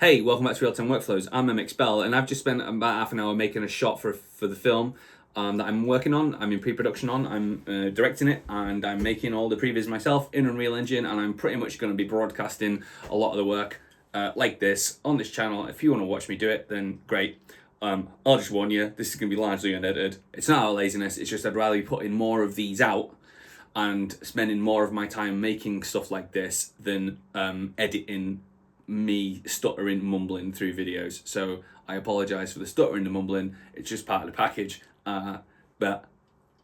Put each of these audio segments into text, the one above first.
Hey, welcome back to Real Time Workflows. I'm MXBell, and I've just spent about half an hour making a shot for the film that I'm working on. I'm in pre-production on. I'm directing it, and I'm making all the previs myself in Unreal Engine, and I'm pretty much going to be broadcasting a lot of the work like this on this channel. If you want to watch me do it, then great. I'll just warn you, this is going to be largely unedited. It's not out of laziness, it's just I'd rather be putting more of these out and spending more of my time making stuff like this than editing me stuttering, mumbling through videos. So I apologise for the stuttering and mumbling. It's just part of the package. But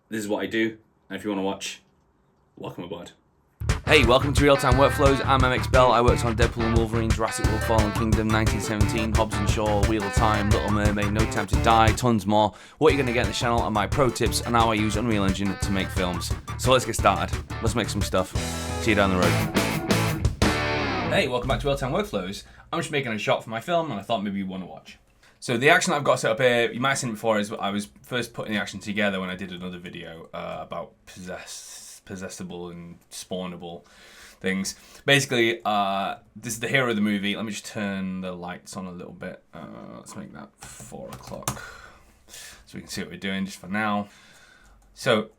this is what I do, and if you want to watch, welcome aboard. Hey, welcome to Real Time Workflows. I'm MXBell. I worked on Deadpool and Wolverine, Jurassic World Fallen Kingdom, 1917, Hobbs and Shaw, Wheel of Time, Little Mermaid, No Time to Die, tons more. What you're going to get in the channel are my pro tips and how I use Unreal Engine to make films. So let's get started. Let's make some stuff. See you down the road. Hey, welcome back to Real Time Workflows. I'm just making a shot for my film, and I thought maybe you'd want to watch. So the action I've got set up here, you might have seen it before, is I was first putting the action together when I did another video about possessable and spawnable things. Basically, this is the hero of the movie. Let me just turn the lights on a little bit. Let's make that 4 o'clock so we can see what we're doing just for now. So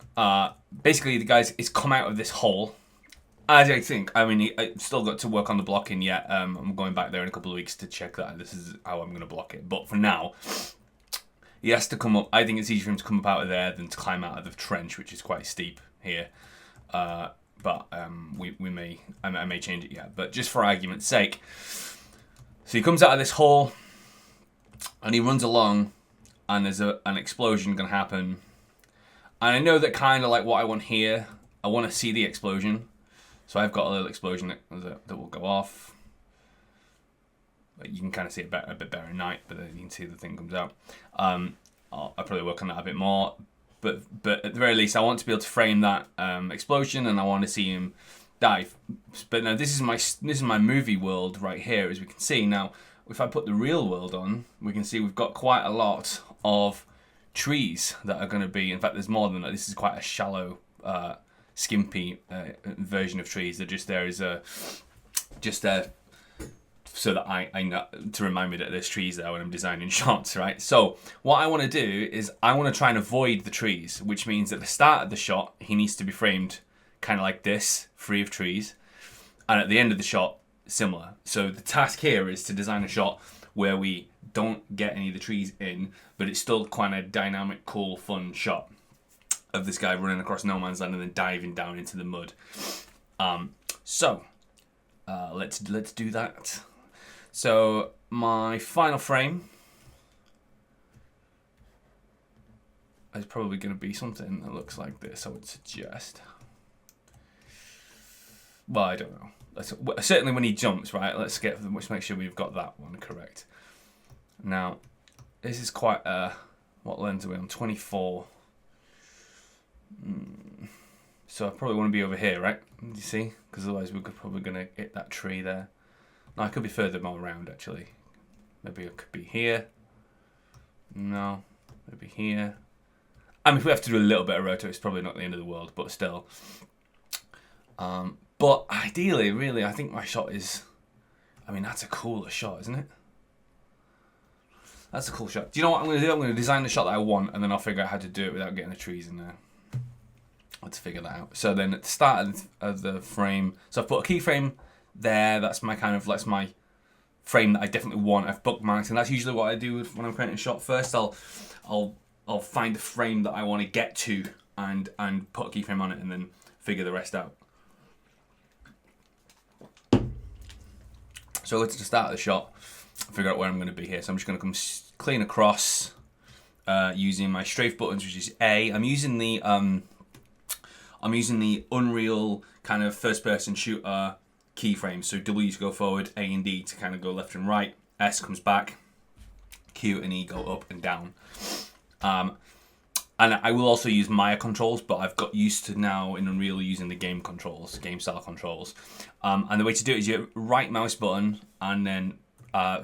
basically, the guys is come out of this hole. As I think, I mean, I still got to work on the blocking yet. I'm going back there in a couple of weeks to check that this is how I'm going to block it. But for now, he has to come up. I think it's easier for him to come up out of there than to climb out of the trench, which is quite steep here. But I may change it yet. But just for argument's sake, so he comes out of this hole and he runs along, and there's an explosion going to happen. And I know that kind of like what I want here. I want to see the explosion. So I've got a little explosion that will go off. You can kind of see it a bit better at night, but then you can see the thing comes out. I'll probably work on that a bit more. But at the very least, I want to be able to frame that explosion, and I want to see him dive. But now this is my movie world right here, as we can see. Now, if I put the real world on, we can see we've got quite a lot of trees that are going to be. In fact, there's more than that. This is quite a shallow, skimpy version of trees. They're just there as so that I know to remind me that there's trees there when I'm designing shots, right? So what I want to do is I want to try and avoid the trees, which means at the start of the shot he needs to be framed kind of like this, free of trees, and at the end of the shot similar. So the task here is to design a shot where we don't get any of the trees in, but it's still quite a dynamic, cool, fun shot of this guy running across no man's land and then diving down into the mud. Let's do that. So my final frame is probably going to be something that looks like this, I would suggest. Well, I don't know. Certainly when he jumps, right? Let's make sure we've got that one correct. Now, this is quite what lens are we on? 24. So I probably want to be over here, right? You see? Because otherwise we're probably going to hit that tree there. No, I could be further more around, actually. Maybe it could be here. No, maybe here. I mean, if we have to do a little bit of roto, it's probably not the end of the world, but still. But ideally, really, I think my shot is... I mean, that's a cooler shot, isn't it? That's a cool shot. Do you know what I'm going to do? I'm going to design the shot that I want, and then I'll figure out how to do it without getting the trees in there. Let's figure that out. So then at the start of the frame, so I've put a keyframe there. That's my frame that I definitely want. I've bookmarked, and that's usually what I do when I'm creating a shot. First, I'll find the frame that I want to get to and put a keyframe on it, and then figure the rest out. So let's just start the shot, figure out where I'm going to be here. So I'm just going to come clean across using my strafe buttons, which is A. I'm using the Unreal kind of first-person shooter keyframes. So W to go forward, A and D to kind of go left and right, S comes back, Q and E go up and down. And I will also use Maya controls, but I've got used to now in Unreal using the game style controls. And the way to do it is you right mouse button and then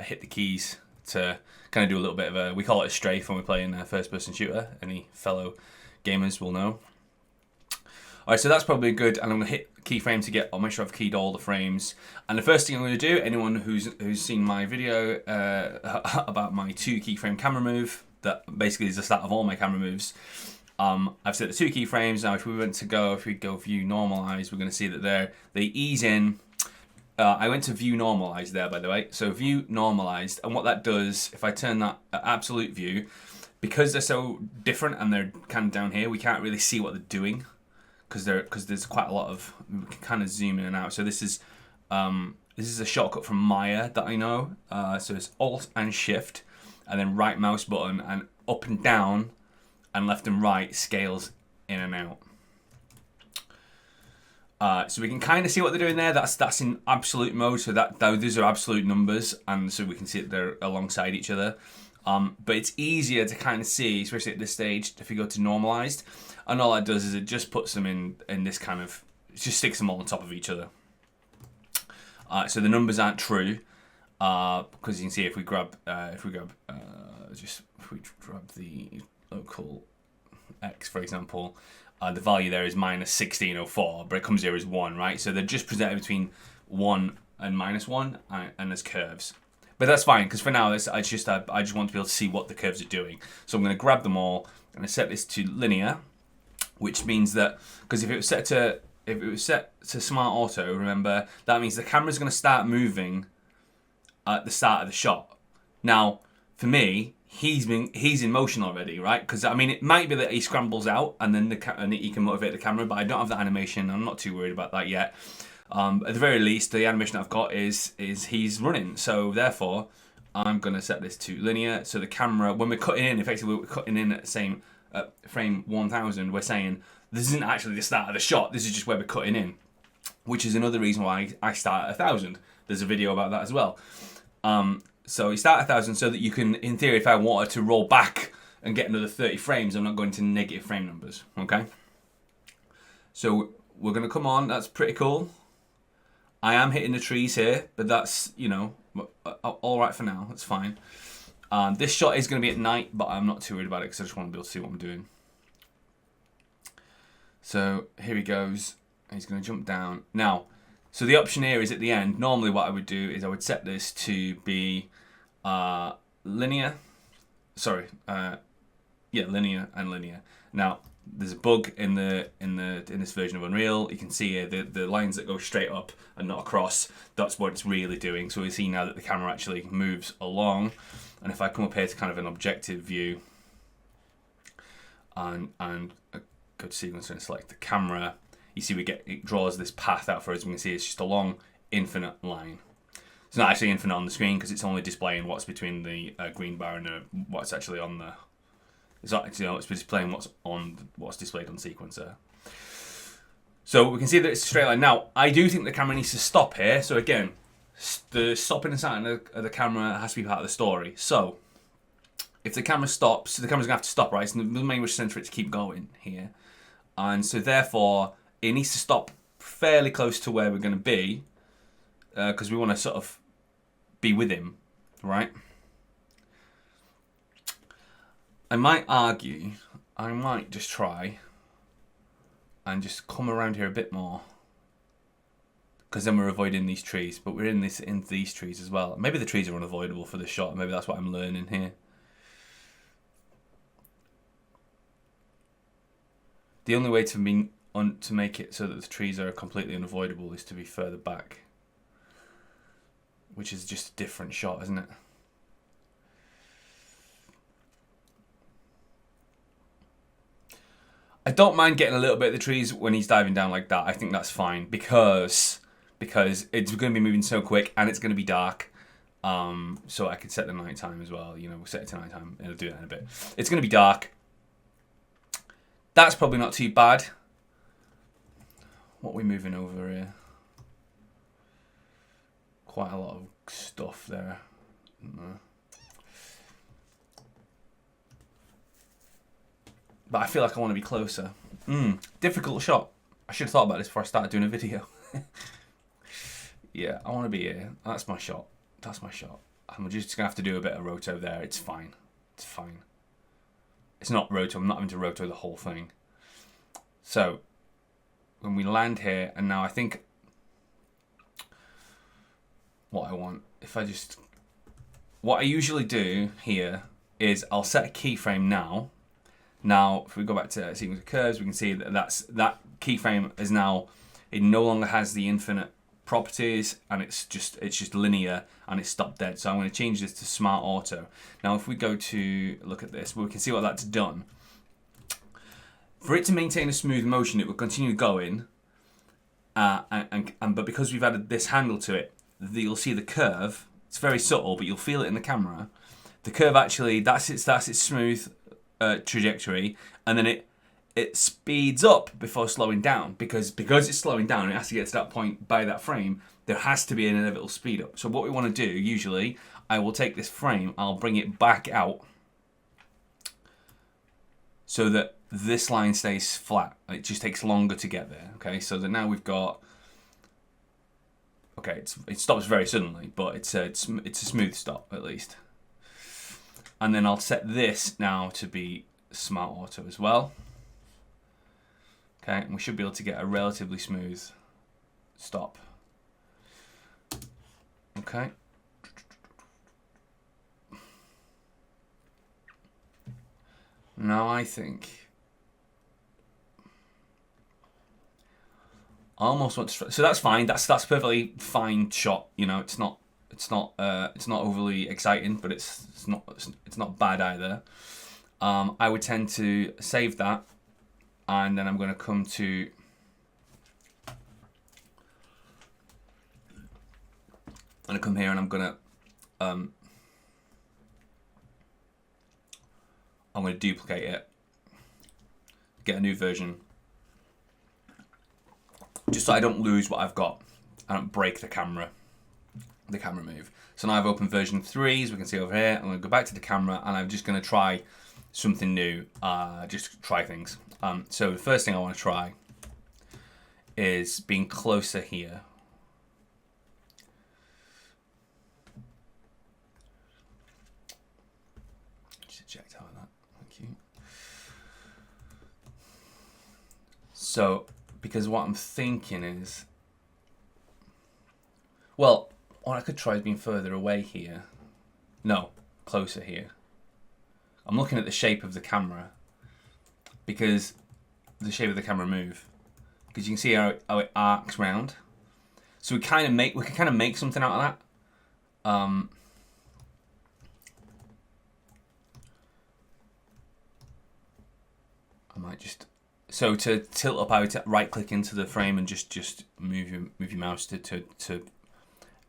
hit the keys to kind of do a little bit of we call it a strafe when we're playing a first-person shooter. Any fellow gamers will know. Alright, so that's probably good, and I'm going to hit keyframe to get, I'll make sure I've keyed all the frames. And the first thing I'm going to do, anyone who's seen my video about my 2-keyframe camera move, that basically is the start of all my camera moves, I've set the 2 keyframes. Now if we go view normalize, we're going to see that they ease in. I went to view normalized there, by the way. So view normalized, and what that does, if I turn that absolute view, because they're so different and they're kind of down here, we can't really see what they're doing because there's quite a lot of, we can kind of zoom in and out. So this is a shortcut from Maya that I know. So it's Alt and Shift, and then right mouse button, and up and down and left and right scales in and out. So we can kind of see what they're doing there. That's in absolute mode, so these are absolute numbers, and so we can see that they're alongside each other. But it's easier to kind of see, especially at this stage, if you go to normalized, and all that does is it just puts them in this kind of, it just sticks them all on top of each other. So the numbers aren't true, because you can see if we grab the local X, for example, the value there is -1604, but it comes here as 1, right? So they're just presented between 1 and -1, and there's curves. But that's fine, because for now, I just want to be able to see what the curves are doing. So I'm going to grab them all, and I set this to linear, which means that, because if it was set to smart auto, remember, that means the camera's going to start moving at the start of the shot. Now, for me, he's in motion already, right? Because I mean, it might be that he scrambles out and then he can motivate the camera, but I don't have that animation. I'm not too worried about that yet. At the very least, the animation I've got is he's running. So therefore, I'm gonna set this to linear. So the camera, when we're cutting in, effectively we're cutting in at the same frame 1000. We're saying this isn't actually the start of the shot. This is just where we're cutting in, which is another reason why I start at 1000. There's a video about that as well. So you start at 1000 so that you can, in theory, if I wanted to roll back and get another 30 frames, I'm not going to negative frame numbers, okay? So we're going to come on, that's pretty cool. I am hitting the trees here, but that's, you know, all right for now, that's fine. This shot is going to be at night, but I'm not too worried about it because I just want to be able to see what I'm doing. So here he goes, he's going to jump down. Now, so the option here is at the end. Normally what I would do is I would set this to be linear. Sorry, linear and linear. Now there's a bug in this version of Unreal. You can see here the lines that go straight up and not across. That's what it's really doing. So we see now that the camera actually moves along. And if I come up here to kind of an objective view and a good sequence and select the camera, you see it draws this path out for us. We can see it's just a long infinite line. It's not actually infinite on the screen because it's only displaying what's between the green bar and what's actually on the. It's displaying what's displayed on sequencer. So we can see that it's a straight line. Now I do think the camera needs to stop here. So again, the stopping and starting of the camera has to be part of the story. So if the camera stops, the camera's gonna have to stop, right? So the main sense for it to keep going here, and so therefore it needs to stop fairly close to where we're going to be, because we want to sort of be with him, right? I might argue, I might just try and just come around here a bit more, because then we're avoiding these trees, but we're in these trees as well. Maybe the trees are unavoidable for this shot. Maybe that's what I'm learning here. The only way to make it so that the trees are completely unavoidable is to be further back, which is just a different shot, isn't it? I don't mind getting a little bit of the trees when he's diving down like that. I think that's fine because it's going to be moving so quick and it's going to be dark. So I could set the nighttime as well. You know, we'll set it to nighttime. It'll do that in a bit. It's going to be dark. That's probably not too bad. What are we moving over here? Quite a lot of stuff there. But I feel like I want to be closer. Difficult shot. I should have thought about this before I started doing a video. Yeah, I want to be here. That's my shot. That's my shot. I'm just going to have to do a bit of roto there. It's fine. It's fine. It's not roto. I'm not having to roto the whole thing. So, when we land here, and now I think what I want, what I usually do here is I'll set a keyframe now. Now, if we go back to sequence of curves, we can see that that keyframe is now, it no longer has the infinite properties, and it's just linear, and it's stopped dead. So I'm going to change this to smart auto. Now, if we go to look at this, we can see what that's done. For it to maintain a smooth motion, it will continue going, but because we've added this handle to it, you'll see the curve. It's very subtle, but you'll feel it in the camera. The curve actually, that's its smooth trajectory, and then it speeds up before slowing down, because it's slowing down, it has to get to that point by that frame. There has to be an inevitable speed up. So what we want to do, usually, I will take this frame, I'll bring it back out so that this line stays flat. It just takes longer to get there. Okay, so that now we've got. Okay, it stops very suddenly, but it's a smooth stop at least. And then I'll set this now to be smart auto as well. Okay, and we should be able to get a relatively smooth stop. Okay. Now I think I almost want to. So that's fine. That's perfectly fine shot. You know, it's not overly exciting, but it's not bad either. I would tend to save that, and then I'm going to come to. I'm going to come here, and I'm going to duplicate it, get a new version, just so I don't lose what I've got. I don't break the camera move. So now I've opened version 3, as we can see over here. I'm going to go back to the camera, and I'm just going to try something new, just try things. So the first thing I want to try is being closer here. Just eject out of that. Thank you. So, because what I'm thinking is, well, what I could try is being further away here. No, closer here. I'm looking at the shape of the camera, because the shape of the camera move, because you can see how it arcs round. So we can kind of make something out of that. I might just. So to tilt up, I would right click into the frame and just move your mouse to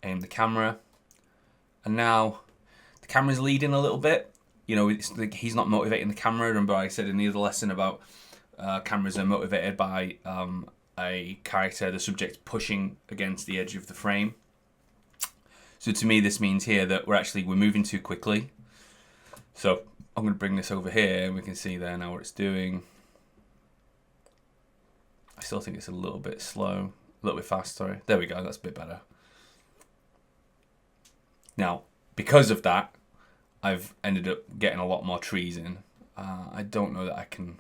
aim the camera. And now the camera's leading a little bit. You know, it's like he's not motivating the camera. Remember I said in the other lesson about cameras are motivated by a character, the subject, pushing against the edge of the frame. So to me, this means here that we're moving too quickly. So I'm going to bring this over here, and we can see there now what it's doing. I still think it's a little bit slow, a little bit fast, sorry. There we go, that's a bit better. Now, because of that, I've ended up getting a lot more trees in. I don't know that I can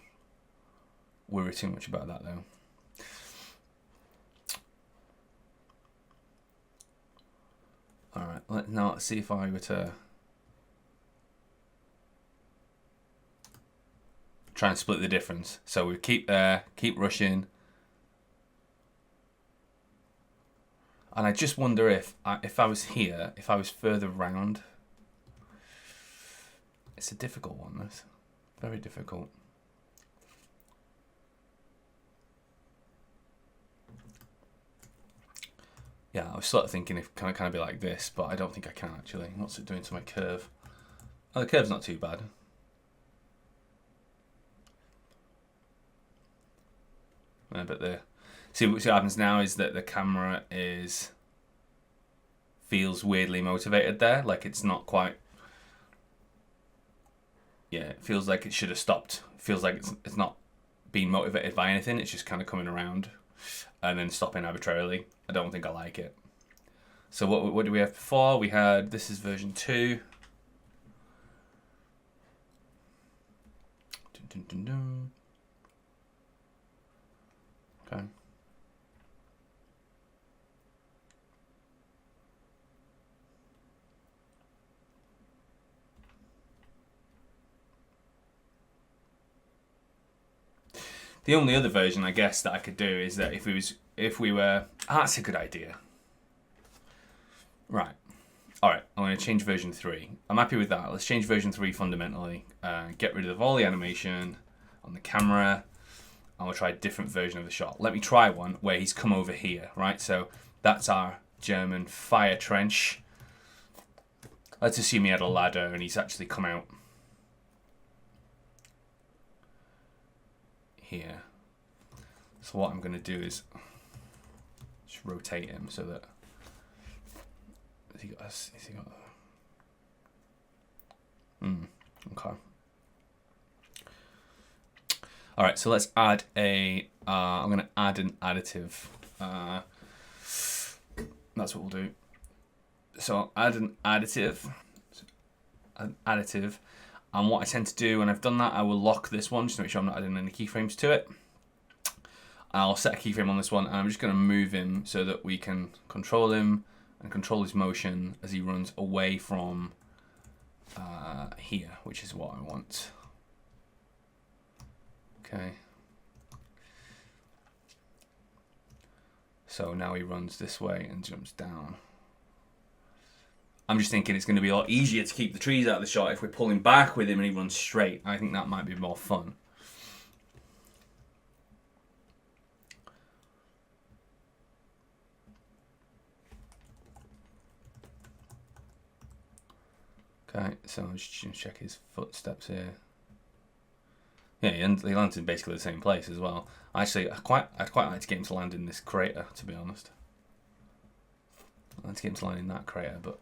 worry too much about that though. Alright, now let's see if I were to try and split the difference. So we keep there, keep rushing. And I just wonder if I was here, if I was further round. It's a difficult one, this. Very difficult. Yeah, I was sort of thinking if can I be like this, but I don't think I can actually. What's it doing to my curve? Oh, the curve's not too bad. But see what happens now is that the camera feels weirdly motivated there, like it's not quite. Yeah, it feels like it should have stopped. It feels like it's not being motivated by anything. It's just kind of coming around and then stopping arbitrarily. I don't think I like it. So what do we have before? We had, this is version 2. Dun, dun, dun, dun. Okay. The only other version, I guess, that I could do is that if we were, that's a good idea. Right. All right, I'm going to change version 3. I'm happy with that. Let's change version 3 fundamentally. Get rid of all the animation on the camera. And we'll try a different version of the shot. Let me try one where he's come over here, right? So that's our German fire trench. Let's assume he had a ladder and he's actually come out here. So what I'm going to do is just rotate him so that has he got okay. All right, so let's add a I'm going to add an additive. That's what we'll do. So I'll add an additive. And what I tend to do when I've done that, I will lock this one just to make sure I'm not adding any keyframes to it. I'll set a keyframe on this one, and I'm just going to move him so that we can control him and control his motion as he runs away from here, which is what I want. Okay. So now he runs this way and jumps down. I'm just thinking it's going to be a lot easier to keep the trees out of the shot if we're pulling back with him and he runs straight. I think that might be more fun. Okay, so I'm just going to check his footsteps here. Yeah, he lands in basically the same place as well. Actually, I'd quite like to get him to land in this crater, to be honest. I'd like to get him to land in that crater, but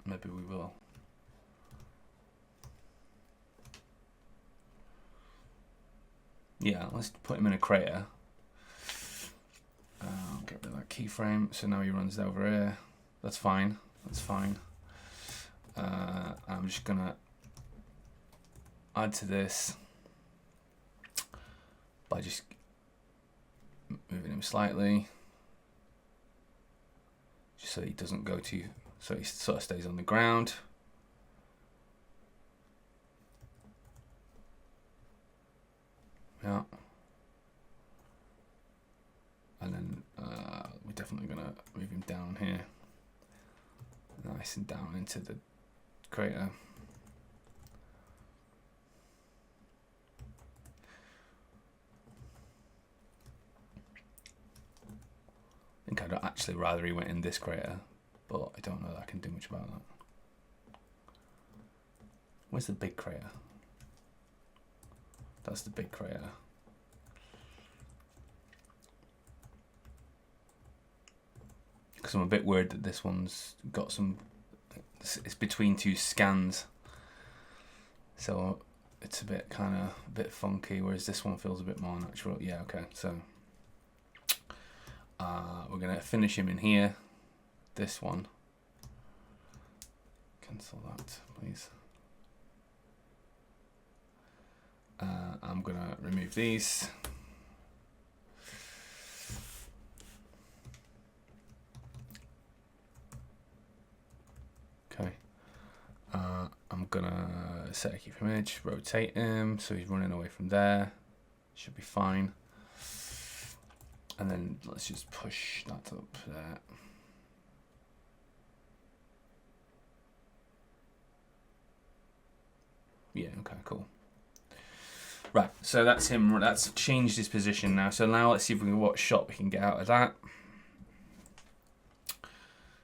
maybe we will. Yeah, let's put him in a crater. I'll get rid of that keyframe. So now he runs over here. That's fine. That's fine. I'm just gonna add to this by just moving him slightly, just so he doesn't go too. So he sort of stays on the ground. Yeah. And then we're definitely gonna move him down here, nice and down into the crater. I think I'd actually rather he went in this crater, but I don't know that I can do much about that. Where's the big crater? That's the big crater. Because I'm a bit worried that this one's got some, it's between two scans, so it's a bit a bit funky, whereas this one feels a bit more natural. Yeah, okay, so we're gonna finish him in here. This one, cancel that please. I'm gonna remove these. Okay. I'm gonna set a keyframe image, rotate him so he's running away from there. Should be fine. And then let's just push that up there. Yeah, okay, cool. Right, so that's him. That's changed his position now. So now let's see if we can what shot we can get out of that.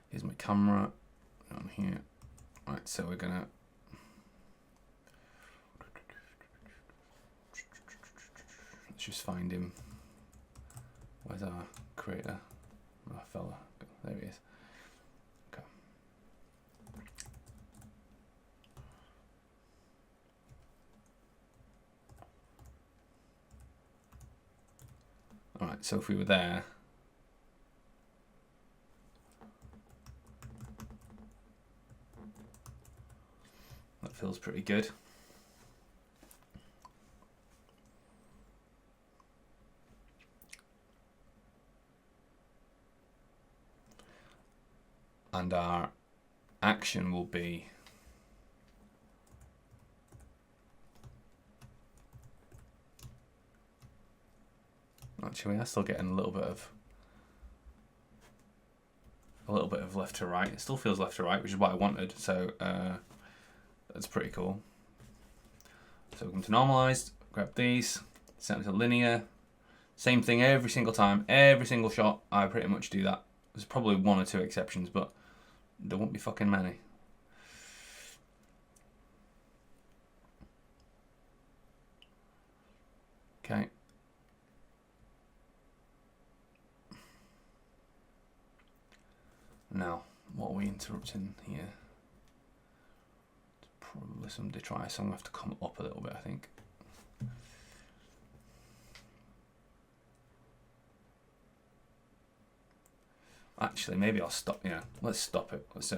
Here's my camera on here. Right, so we're gonna let's just find him. Where's our creator? Our fella. There he is. Okay. Alright, so if we were there, that feels pretty good. And our action will be actually, we are still getting a little bit of left to right. It still feels left to right, which is what I wanted. So that's pretty cool. So we come to normalized, grab these, set them to linear. Same thing every single time, every single shot. I pretty much do that. There's probably one or two exceptions, but there won't be fucking many. Okay. Now, what are we interrupting here? Probably some detry, so I'm going to have to come up a little bit, I think. Actually, maybe I'll stop. Yeah, let's stop it. Let's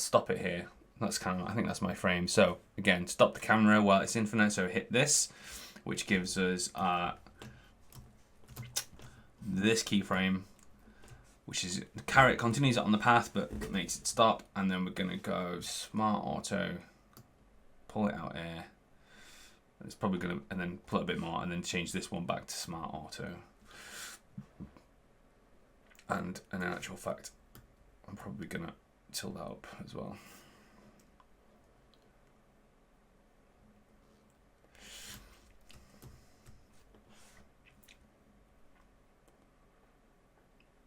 stop it here. That's kind of, I think that's my frame. So again, stop the camera while it's infinite. So hit this, which gives us this keyframe, which is the carrot continues it on the path, but makes it stop. And then we're gonna go smart auto, pull it out here. It's probably gonna, and then pull it a bit more, and then change this one back to smart auto. And in actual fact, I'm probably gonna tilt that up as well.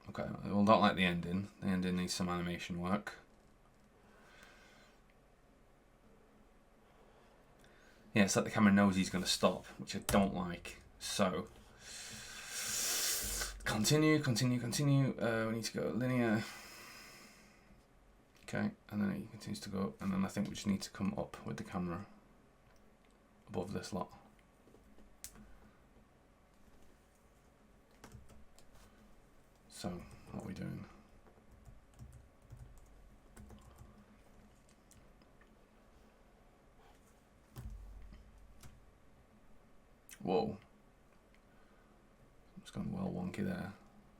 Okay, well, don't like the ending. The ending needs some animation work. Yeah, it's like the camera knows he's going to stop, which I don't like. So, continue. We need to go linear. Okay, and then he continues to go, and then I think we just need to come up with the camera above this lot. So, what are we doing? Whoa. It's gone well wonky there.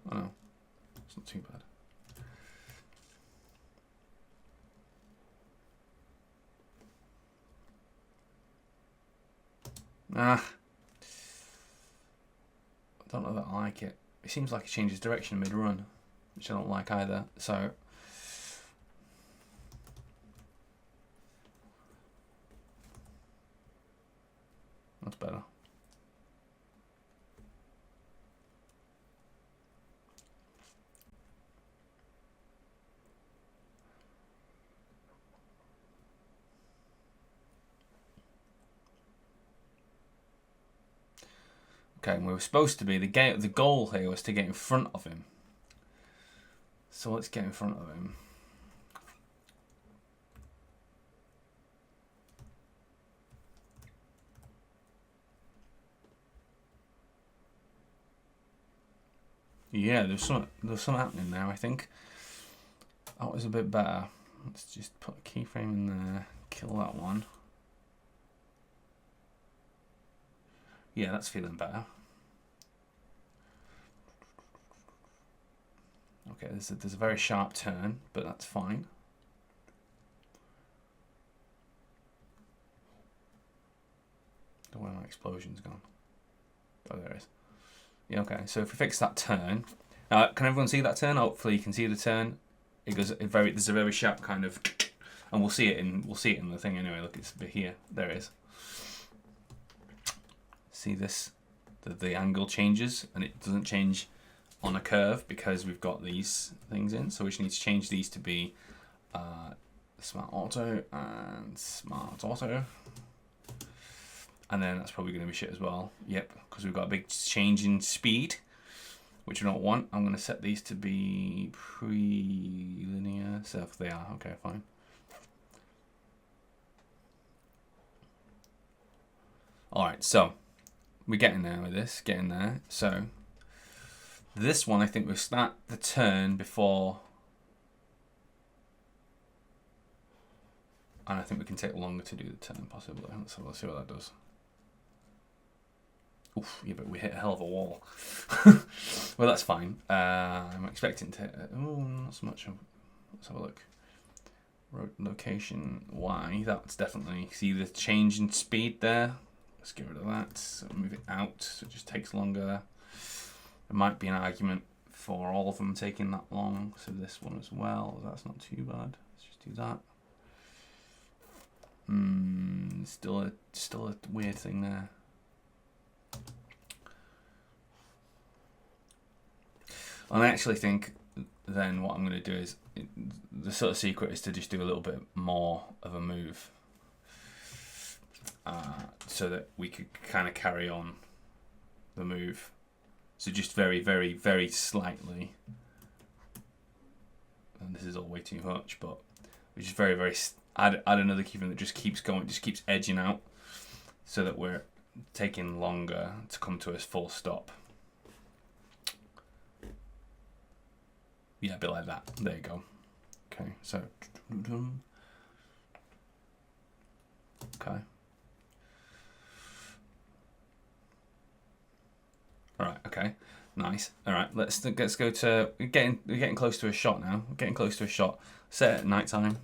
Oh no, it's not too bad. I don't know that I like it. It seems like it changes direction mid-run, which I don't like either. So that's better. Okay, and we were supposed to be, the goal here was to get in front of him. So let's get in front of him. Yeah, there's something happening there, I think. That was a bit better. Let's just put a keyframe in there, kill that one. Yeah, that's feeling better. Okay, there's a very sharp turn, but that's fine. Don't know where my explosion's gone. Oh, there it is. Yeah, okay, so if we fix that turn, can everyone see that turn? Hopefully you can see the turn. It goes there's a very sharp kind of, and we'll see it in the thing anyway. Look, it's a bit here. There it is. See this? The angle changes, and it doesn't change on a curve because we've got these things in. So we just need to change these to be smart auto and smart auto. And then that's probably going to be shit as well. Yep, because we've got a big change in speed, which we don't want. I'm going to set these to be pre-linear. So if they are, okay, fine. All right, so we're getting there with this, getting there. So this one, I think we'll start the turn before, and I think we can take longer to do the turn, possibly. Let's see what that does. Oof, yeah, but we hit a hell of a wall. Well, that's fine. I'm expecting to, not so much. Let's have a look. Location Y, that's definitely, see the change in speed there? let's get rid of that. So move it out so it just takes longer. There might be an argument for all of them taking that long, so this one as well. That's not too bad. Let's just do that. Still a weird thing there. And I actually think then what I'm going to do is, the sort of secret is to just do a little bit more of a move, so that we could kind of carry on the move. So just very, very, very slightly, and this is all way too much, but we just very, very add another keyframe that just keeps going, just keeps edging out, so that we're taking longer to come to a full stop. Yeah, a bit like that. There you go. Okay, so okay. All right. Okay. Nice. All right. Let's go to we're getting close to a shot now. We're getting close to a shot. Set at nighttime.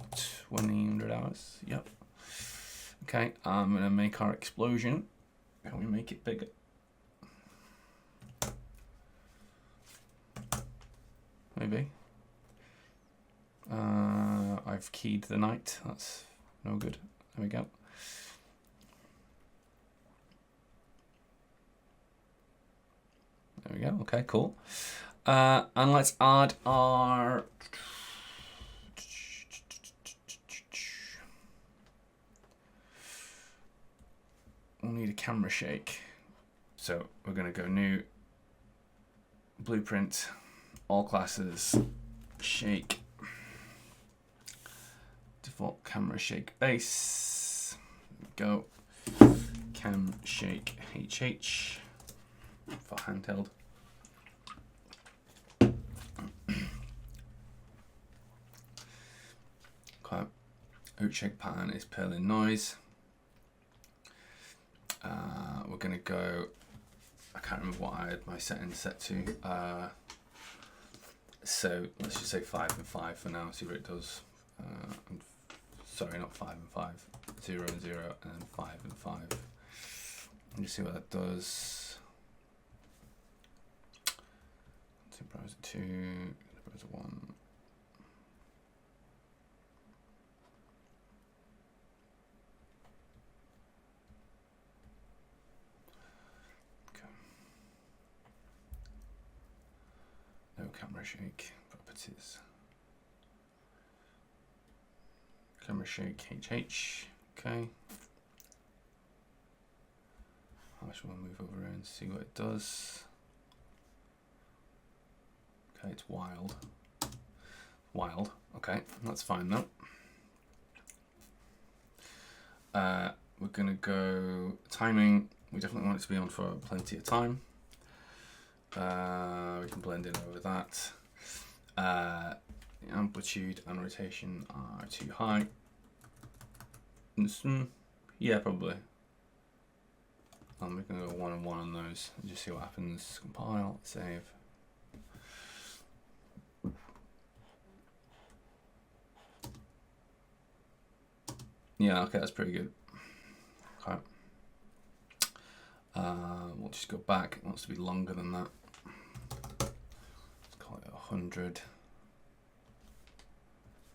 2000 hours. Yep. Okay. I'm gonna make our explosion. Can we make it bigger? Maybe. I've keyed the night. That's no good. There we go. There we go. Okay, cool. And let's add our... We'll need a camera shake. So we're going to go new, blueprint, all classes, shake, default camera shake base. Go. Cam shake HH for handheld. Okay. Outshake pattern is Perlin noise. We're gonna go. I can't remember what I had my settings set to. So let's just say 5 and 5 for now. See what it does. Sorry, not 5 and 5. 0 and 0, and then 5 and 5. And just see what that does. Browser 2, browser 1. No camera shake properties. Camera shake HH. Okay. I just want to move over and see what it does. Okay, it's wild. Wild. Okay, that's fine though. We're gonna go timing. We definitely want it to be on for plenty of time. We can blend in over that. The amplitude and rotation are too high. Yeah, probably. I'm going to go 1 and 1 on those and just see what happens. Compile, save. Yeah, okay, that's pretty good. Okay. We'll just go back. It wants to be longer than that. Let's call it 100.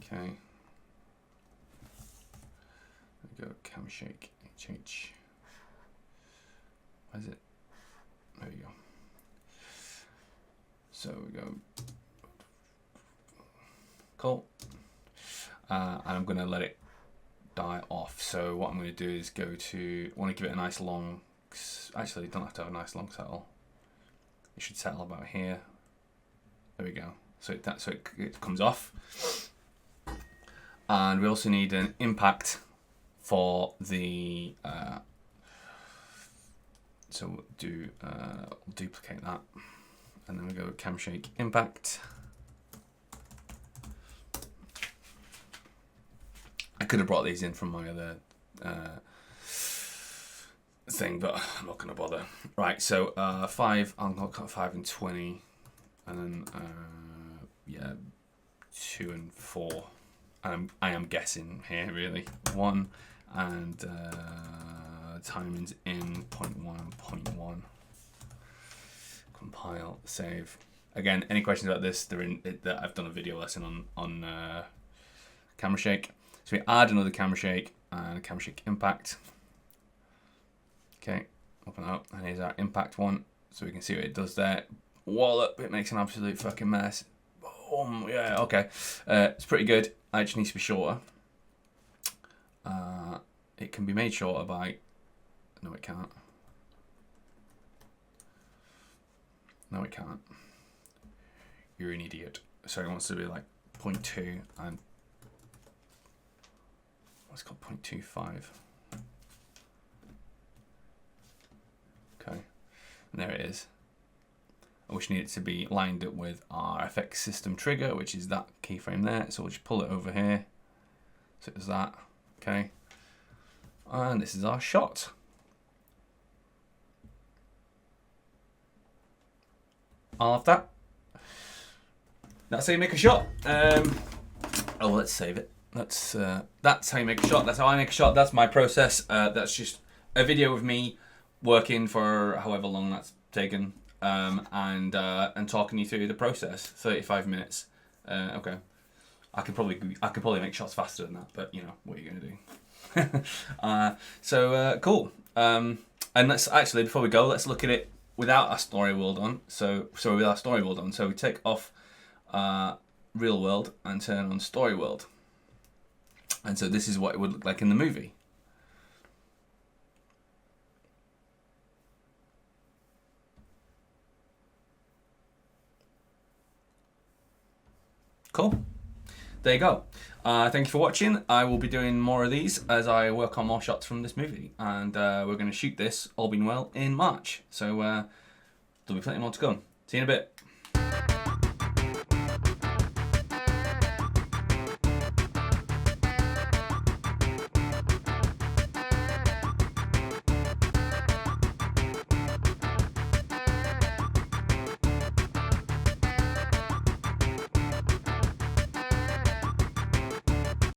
Okay. There we go. Cam shake HH. Where is it? There we go. So we go. Cool. And I'm going to let it die off. So what I'm going to do is go to. I want to give it a nice long. Actually, you don't have to have a nice long settle. It should settle about here. There we go. So it comes off. And we also need an impact for the. So we'll do we'll duplicate that, and then we go cam shake impact. I could have brought these in from my other thing, but I'm not going to bother. Right, so 5. I'm going to cut 5 and 20, and then yeah, 2 and 4. I am guessing here really 1 and timings in 0.1 and 0.1. Compile, save. Again, any questions about this? They're in. I've done a video lesson on camera shake. So we add another camera shake and a camera shake impact. Okay, open that up, and here's our impact one. So we can see what it does there. Wallop! It makes an absolute fucking mess. Boom! Yeah, okay. It's pretty good. It just needs to be shorter. It can be made shorter by. No, it can't. No, it can't. You're an idiot. So it wants to be like 0.2 and what's called 0.25. Okay, and there it is. I wish need it to be lined up with our FX system trigger, which is that keyframe there. So we'll just pull it over here. So it does that. Okay, and this is our shot. I'll have that. That's how you make a shot. Oh, let's save it. That's how you make a shot. That's how I make a shot. That's my process. That's just a video of me working for however long that's taken, and talking you through the process. 35 minutes. Okay. I could probably make shots faster than that, but you know what are you gonna do? Cool. And let's actually, before we go, let's look at it without our story world on. So with our story world on. So we take off real world and turn on story world. And so this is what it would look like in the movie. Cool. There you go. Thank you for watching. I will be doing more of these as I work on more shots from this movie. And we're going to shoot this, all being well, in March. So there'll be plenty more to come. See you in a bit.